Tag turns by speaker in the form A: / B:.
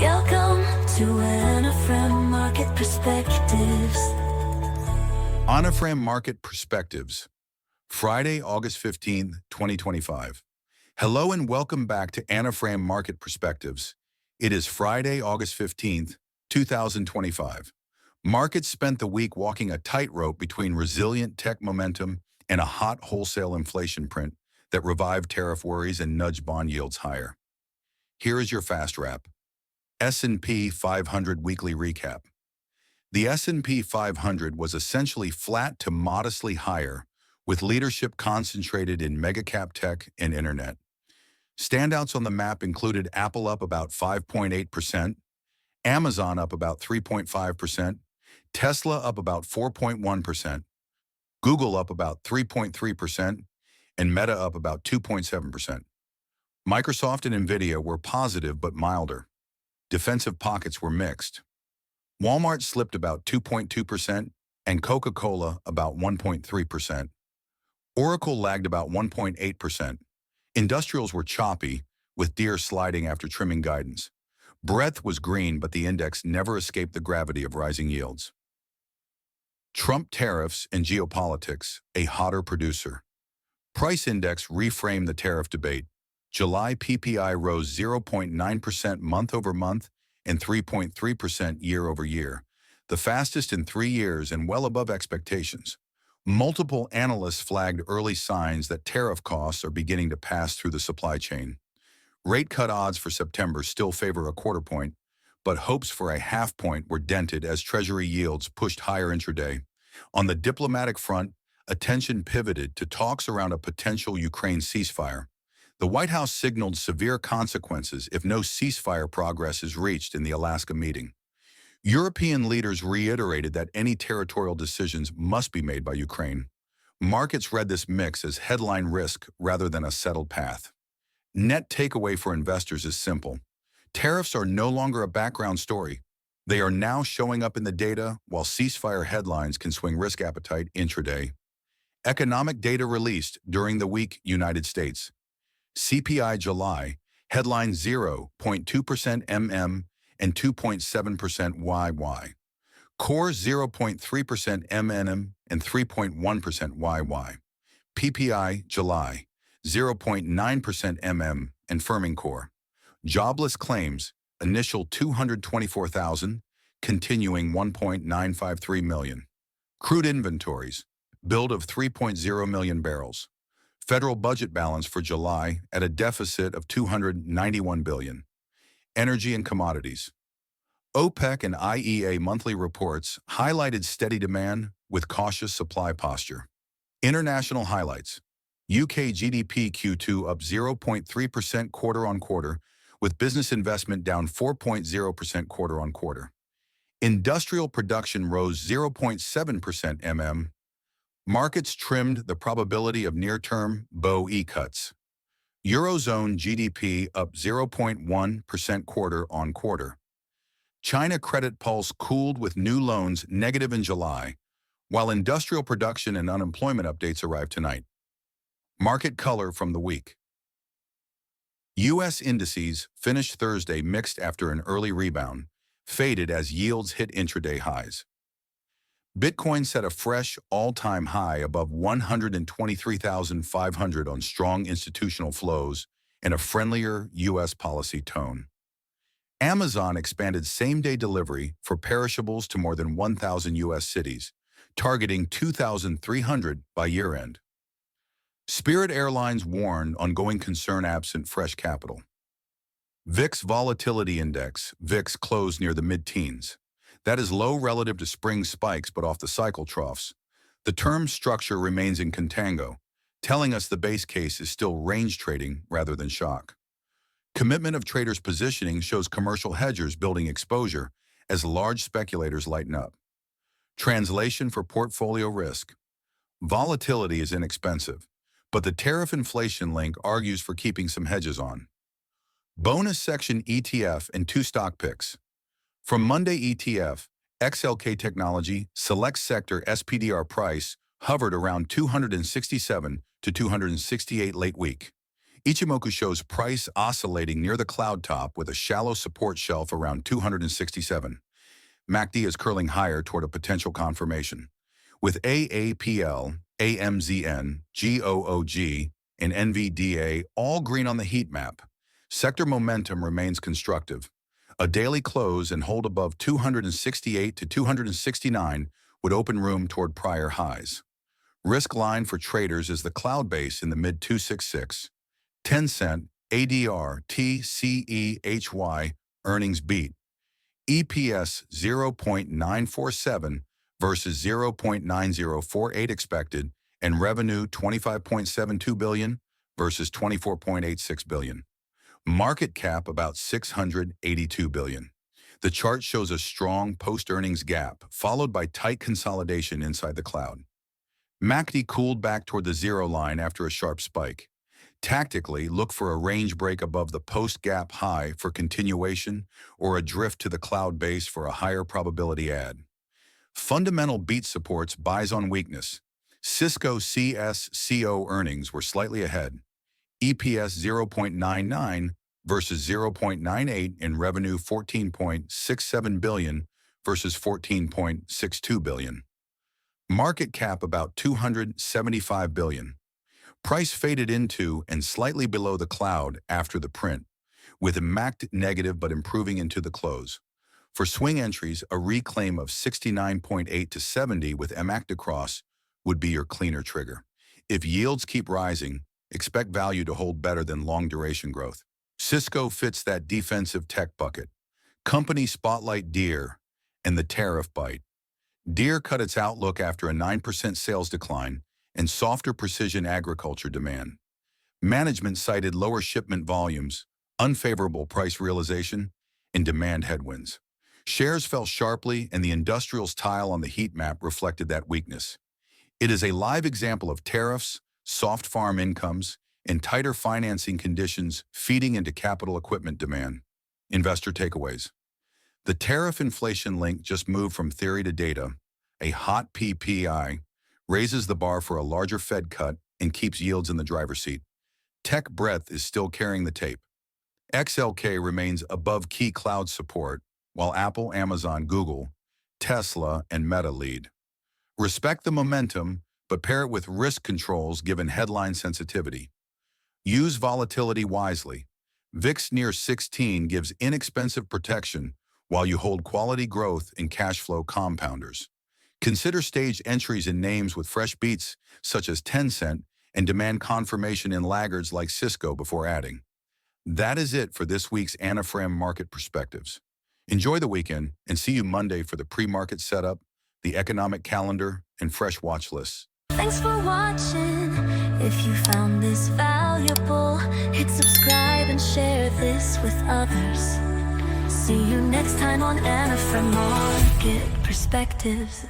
A: Welcome to Anaphrem Market Perspectives.
B: Anaphrem Market Perspectives, Friday, August 15th, 2025. Hello and welcome back to Anaphrem Market Perspectives. It is Friday, August 15th, 2025. Markets spent the week walking a tightrope between resilient tech momentum and a hot wholesale inflation print that revived tariff worries and nudged bond yields higher. Here is your fast wrap. S&P 500 weekly recap. The S&P 500 was essentially flat to modestly higher, with leadership concentrated in megacap tech and internet. Standouts on the map included Apple up about 5.8%, Amazon up about 3.5%, Tesla up about 4.1%, Google up about 3.3%, and Meta up about 2.7%. Microsoft and Nvidia were positive but milder. Defensive pockets were mixed. Walmart slipped about 2.2% and Coca-Cola about 1.3%. Oracle lagged about 1.8%. Industrials were choppy, with Deere sliding after trimming guidance. Breadth was green, but the index never escaped the gravity of rising yields. Trump tariffs and geopolitics, a hotter producer. Price index reframed the tariff debate. July PPI rose 0.9% month-over-month and 3.3% year-over-year, the fastest in 3 years and well above expectations. Multiple analysts flagged early signs that tariff costs are beginning to pass through the supply chain. Rate cut odds for September still favor a quarter point, but hopes for a half point were dented as Treasury yields pushed higher intraday. On the diplomatic front, attention pivoted to talks around a potential Ukraine ceasefire. The White House signaled severe consequences if no ceasefire progress is reached in the Alaska meeting. European leaders reiterated that any territorial decisions must be made by Ukraine. Markets read this mix as headline risk rather than a settled path. Net takeaway for investors is simple. Tariffs are no longer a background story. They are now showing up in the data, while ceasefire headlines can swing risk appetite intraday. Economic data released during the week. United States. CPI July, headline 0.2% and 2.7% YY. Core 0.3% and 3.1% YY. PPI July, 0.9% and firming core. Jobless claims, initial 224,000, continuing 1.953 million. Crude inventories, build of 3.0 million barrels. Federal budget balance for July at a deficit of $291 billion. Energy and commodities. OPEC and IEA monthly reports highlighted steady demand with cautious supply posture. International highlights. UK GDP Q2 up 0.3% quarter-on-quarter, with business investment down 4.0% quarter-on-quarter. Industrial production rose 0.7% Markets trimmed the probability of near-term BOE cuts. Eurozone GDP up 0.1% quarter-on-quarter. China credit pulse cooled with new loans negative in July, while industrial production and unemployment updates arrived tonight. Market color from the week. U.S. indices finished Thursday mixed after an early rebound, faded as yields hit intraday highs. Bitcoin set a fresh all-time high above 123,500 on strong institutional flows and a friendlier U.S. policy tone. Amazon expanded same-day delivery for perishables to more than 1,000 U.S. cities, targeting 2,300 by year-end. Spirit Airlines warned ongoing concern absent fresh capital. VIX Volatility Index, VIX closed near the mid-teens. That is low relative to spring spikes but off the cycle troughs. The term structure remains in contango, telling us the base case is still range trading rather than shock. Commitment of traders' positioning shows commercial hedgers building exposure as large speculators lighten up. Translation for portfolio risk. Volatility is inexpensive, but the tariff inflation link argues for keeping some hedges on. Bonus section ETF and 2 stock picks. From Monday ETF, XLK Technology Select Sector SPDR price hovered around 267 to 268 late week. Ichimoku shows price oscillating near the cloud top with a shallow support shelf around 267. MACD is curling higher toward a potential confirmation, with AAPL, AMZN, GOOG, and NVDA all green on the heat map. Sector momentum remains constructive. A daily close and hold above 268 to 269 would open room toward prior highs. Risk line for traders is the cloud base in the mid-266. Tencent, ADR, TCEHY, earnings beat. EPS 0.947 versus 0.9048 expected, and revenue 25.72 billion versus 24.86 billion. Market cap about 682 billion. The chart shows a strong post-earnings gap, followed by tight consolidation inside the cloud. MACD cooled back toward the zero line after a sharp spike. Tactically, look for a range break above the post-gap high for continuation or a drift to the cloud base for a higher probability add. Fundamental beat supports buys on weakness. Cisco CSCO earnings were slightly ahead. EPS 0.99 versus 0.98 in revenue 14.67 billion versus 14.62 billion. Market cap about 275 billion. Price faded into and slightly below the cloud after the print, with a MACD negative but improving into the close. For swing entries, a reclaim of 69.8 to 70 with MACD across would be your cleaner trigger. If yields keep rising, expect value to hold better than long-duration growth. Cisco fits that defensive tech bucket. Company spotlight Deere and the tariff bite. Deere cut its outlook after a 9% sales decline and softer precision agriculture demand. Management cited lower shipment volumes, unfavorable price realization, and demand headwinds. Shares fell sharply, and the industrials tile on the heat map reflected that weakness. It is a live example of tariffs, soft farm incomes, and tighter financing conditions feeding into capital equipment demand. Investor takeaways. The tariff inflation link just moved from theory to data. A hot PPI raises the bar for a larger Fed cut and keeps yields in the driver's seat. Tech breadth is still carrying the tape. XLK remains above key cloud support, while Apple, Amazon, Google, Tesla, and Meta lead. Respect the momentum, but pair it with risk controls given headline sensitivity. Use volatility wisely. VIX near 16 gives inexpensive protection while you hold quality growth and cash flow compounders. Consider stage entries in names with fresh beats, such as Tencent, and demand confirmation in laggards like Cisco before adding. That is it for this week's Anafram Market Perspectives. Enjoy the weekend and see you Monday for the pre-market setup, the economic calendar, and fresh watch lists.
A: Thanks for watching. If you found this valuable, hit subscribe and share this with others. See you next time on Anafram Market Perspectives.